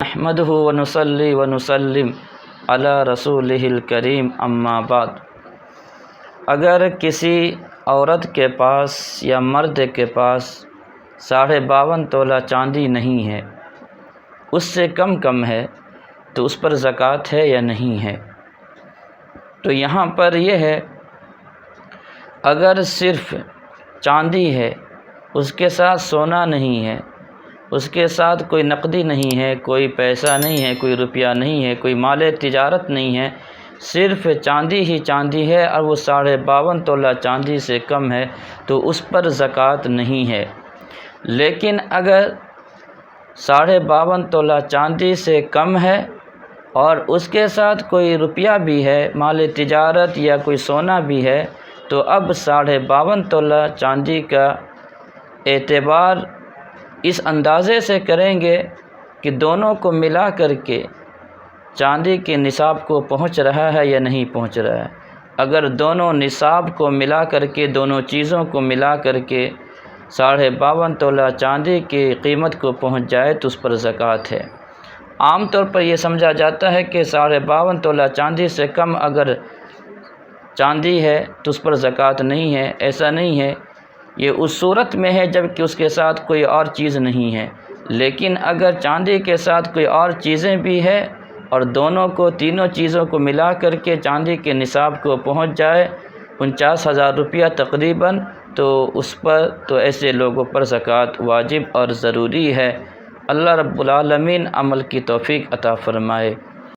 نحمدہ ونصلی ونسلم علی رسولہ الکریم اما بعد۔ اگر کسی عورت کے پاس یا مرد کے پاس 52.5 تولہ چاندی نہیں ہے، اس سے کم ہے، تو اس پر زکوٰۃ ہے یا نہیں ہے؟ تو یہاں پر یہ ہے، اگر صرف چاندی ہے، اس کے ساتھ سونا نہیں ہے، اس کے ساتھ کوئی نقدی نہیں ہے، کوئی پیسہ نہیں ہے، کوئی روپیہ نہیں ہے، کوئی مال تجارت نہیں ہے، صرف چاندی ہی چاندی ہے اور وہ 52.5 تولہ چاندی سے کم ہے، تو اس پر زکوٰۃ نہیں ہے۔ لیکن اگر 52.5 تولہ چاندی سے کم ہے اور اس کے ساتھ کوئی روپیہ بھی ہے، مال تجارت یا کوئی سونا بھی ہے، تو اب 52.5 تولہ چاندی کا اعتبار اس اندازے سے کریں گے کہ دونوں کو ملا کر کے چاندی کے نصاب کو پہنچ رہا ہے یا نہیں پہنچ رہا ہے۔ اگر دونوں نصاب کو ملا کر کے، دونوں چیزوں کو ملا کر کے 52.5 تولہ چاندی کی قیمت کو پہنچ جائے تو اس پر زکوٰۃ ہے۔ عام طور پر یہ سمجھا جاتا ہے کہ 52.5 تولہ چاندی سے کم اگر چاندی ہے تو اس پر زکوٰۃ نہیں ہے۔ ایسا نہیں ہے، یہ اس صورت میں ہے جب کہ اس کے ساتھ کوئی اور چیز نہیں ہے۔ لیکن اگر چاندی کے ساتھ کوئی اور چیزیں بھی ہے اور تینوں چیزوں کو ملا کر کے چاندی کے نصاب کو پہنچ جائے 49,000 روپیہ تقریباً، تو ایسے لوگوں پر زکوٰۃ واجب اور ضروری ہے۔ اللہ رب العالمین عمل کی توفیق عطا فرمائے۔